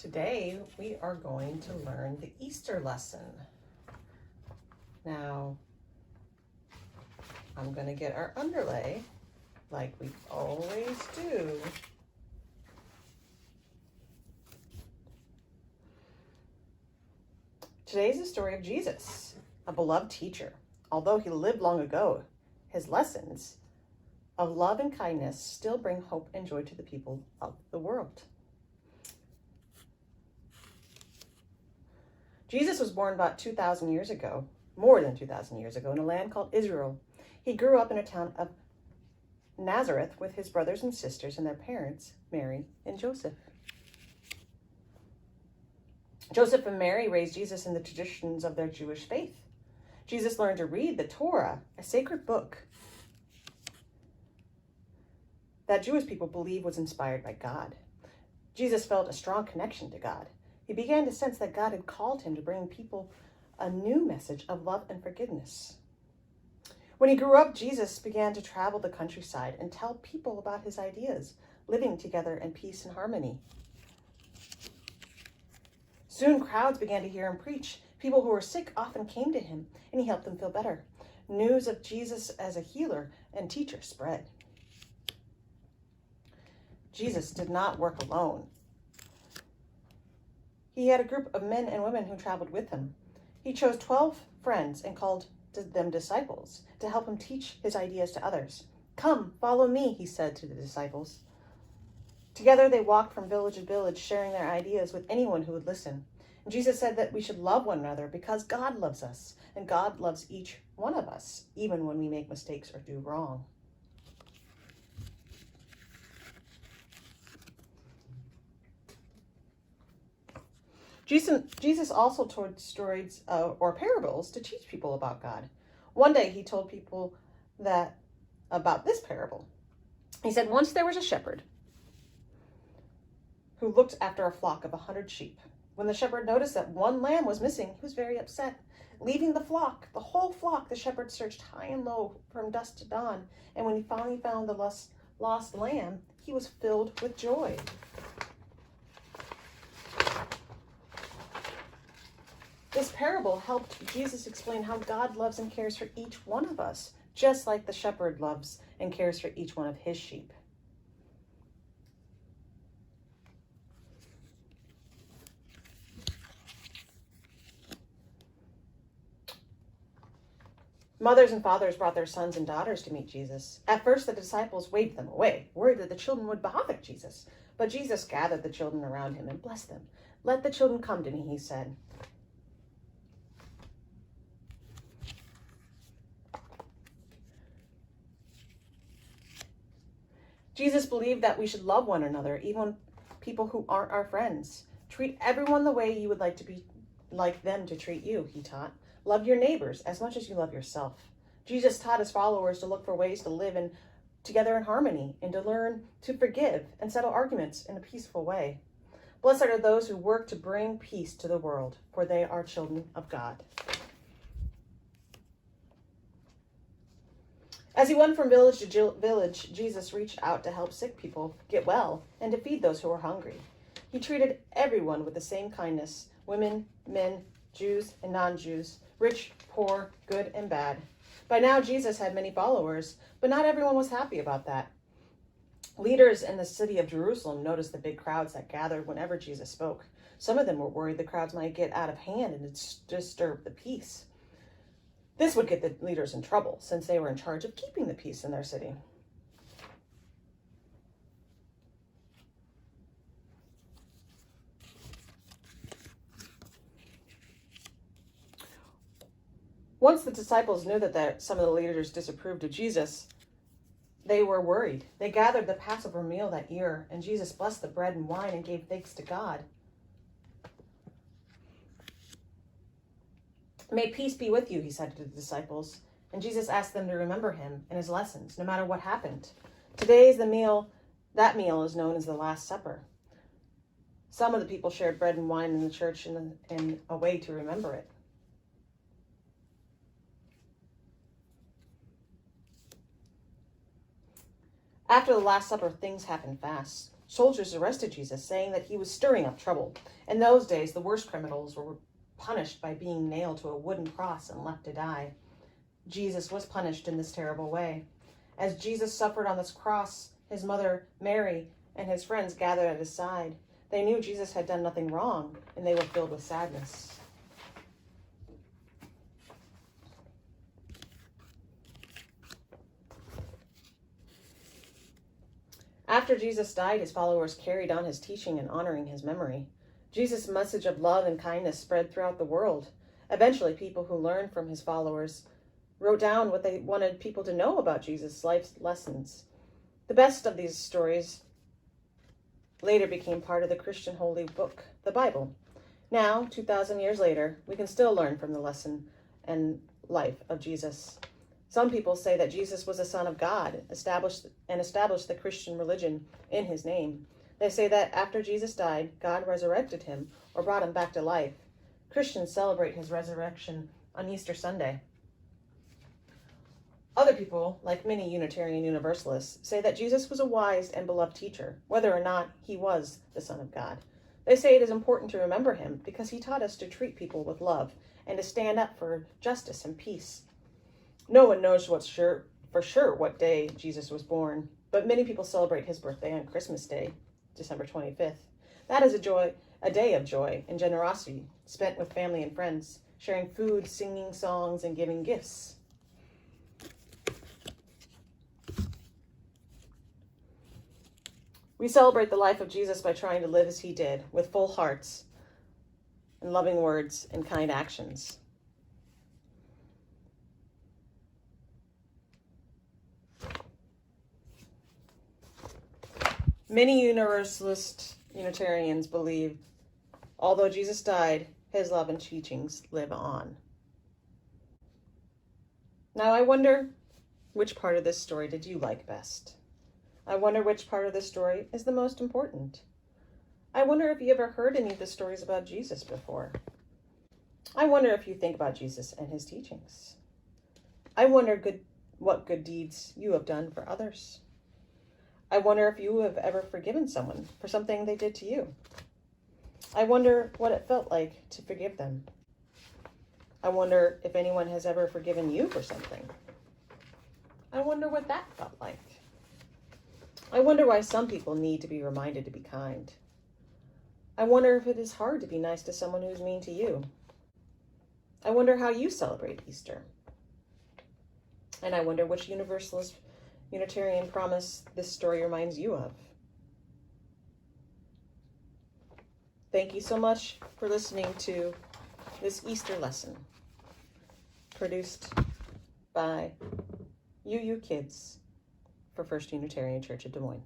Today we are going to learn the Easter lesson. Now, I'm going to get our underlay like we always do. Today is the story of Jesus, a beloved teacher. Although he lived long ago, his lessons of love and kindness still bring hope and joy to the people of the world. Jesus was born about 2,000 years ago, more than 2,000 years ago, in a land called Israel. He grew up in a town of Nazareth with his brothers and sisters and their parents, Mary and Joseph. Joseph and Mary raised Jesus in the traditions of their Jewish faith. Jesus learned to read the Torah, a sacred book that Jewish people believe was inspired by God. Jesus felt a strong connection to God. He began to sense that God had called him to bring people a new message of love and forgiveness. When he grew up, Jesus began to travel the countryside and tell people about his ideas, living together in peace and harmony. Soon, crowds began to hear him preach. People who were sick often came to him, and he helped them feel better. News of Jesus as a healer and teacher spread. Jesus did not work alone. He had a group of men and women who traveled with him. He chose 12 friends and called them disciples to help him teach his ideas to others. "Come, follow me," he said to the disciples. Together they walked from village to village, sharing their ideas with anyone who would listen. And Jesus said that we should love one another because God loves us, and God loves each one of us, even when we make mistakes or do wrong. Jesus also told stories or parables to teach people about God. One day he told people about this parable. He said, once there was a shepherd who looked after a flock of 100 sheep. When the shepherd noticed that one lamb was missing, he was very upset. Leaving the whole flock, the shepherd searched high and low from dusk to dawn. And when he finally found the lost lamb, he was filled with joy. This parable helped Jesus explain how God loves and cares for each one of us, just like the shepherd loves and cares for each one of his sheep. Mothers and fathers brought their sons and daughters to meet Jesus. At first, the disciples waved them away, worried that the children would bother Jesus. But Jesus gathered the children around him and blessed them. "Let the children come to me," he said. Jesus believed that we should love one another, even people who aren't our friends. Treat everyone the way you would like them to treat you, he taught. Love your neighbors as much as you love yourself. Jesus taught his followers to look for ways to live together in harmony and to learn to forgive and settle arguments in a peaceful way. Blessed are those who work to bring peace to the world, for they are children of God. As he went from village to village, Jesus reached out to help sick people get well and to feed those who were hungry. He treated everyone with the same kindness: women, men, Jews and non-Jews, rich, poor, good and bad. By now, Jesus had many followers, but not everyone was happy about that. Leaders in the city of Jerusalem noticed the big crowds that gathered whenever Jesus spoke. Some of them were worried the crowds might get out of hand and disturb the peace. This would get the leaders in trouble, since they were in charge of keeping the peace in their city. Once the disciples knew that some of the leaders disapproved of Jesus, they were worried. They gathered the Passover meal that year, and Jesus blessed the bread and wine and gave thanks to God. "May peace be with you," he said to the disciples. And Jesus asked them to remember him and his lessons, no matter what happened. That meal is known as the Last Supper. Some of the people shared bread and wine in the church in a way to remember it. After the Last Supper, things happened fast. Soldiers arrested Jesus, saying that he was stirring up trouble. In those days, the worst criminals were punished by being nailed to a wooden cross and left to die. Jesus was punished in this terrible way. As Jesus suffered on this cross, his mother, Mary, and his friends gathered at his side. They knew Jesus had done nothing wrong, and they were filled with sadness. After Jesus died, his followers carried on his teaching and honoring his memory. Jesus' message of love and kindness spread throughout the world. Eventually, people who learned from his followers wrote down what they wanted people to know about Jesus' life lessons. The best of these stories later became part of the Christian holy book, the Bible. Now, 2,000 years later, we can still learn from the lesson and life of Jesus. Some people say that Jesus was a son of God, established the Christian religion in his name. They say that after Jesus died, God resurrected him or brought him back to life. Christians celebrate his resurrection on Easter Sunday. Other people, like many Unitarian Universalists, say that Jesus was a wise and beloved teacher, whether or not he was the Son of God. They say it is important to remember him because he taught us to treat people with love and to stand up for justice and peace. No one knows for sure what day Jesus was born, but many people celebrate his birthday on Christmas Day, December 25th. That is a day of joy and generosity, spent with family and friends, sharing food, singing songs, and giving gifts. We celebrate the life of Jesus by trying to live as he did, with full hearts and loving words and kind actions. Many Universalist Unitarians believe, although Jesus died, his love and teachings live on. Now, I wonder which part of this story did you like best? I wonder which part of this story is the most important. I wonder if you ever heard any of the stories about Jesus before. I wonder if you think about Jesus and his teachings. I wonder what good deeds you have done for others. I wonder if you have ever forgiven someone for something they did to you. I wonder what it felt like to forgive them. I wonder if anyone has ever forgiven you for something. I wonder what that felt like. I wonder why some people need to be reminded to be kind. I wonder if it is hard to be nice to someone who's mean to you. I wonder how you celebrate Easter. And I wonder which Universalist Unitarian promise this story reminds you of. Thank you so much for listening to this Easter lesson, produced by UU Kids for First Unitarian Church of Des Moines.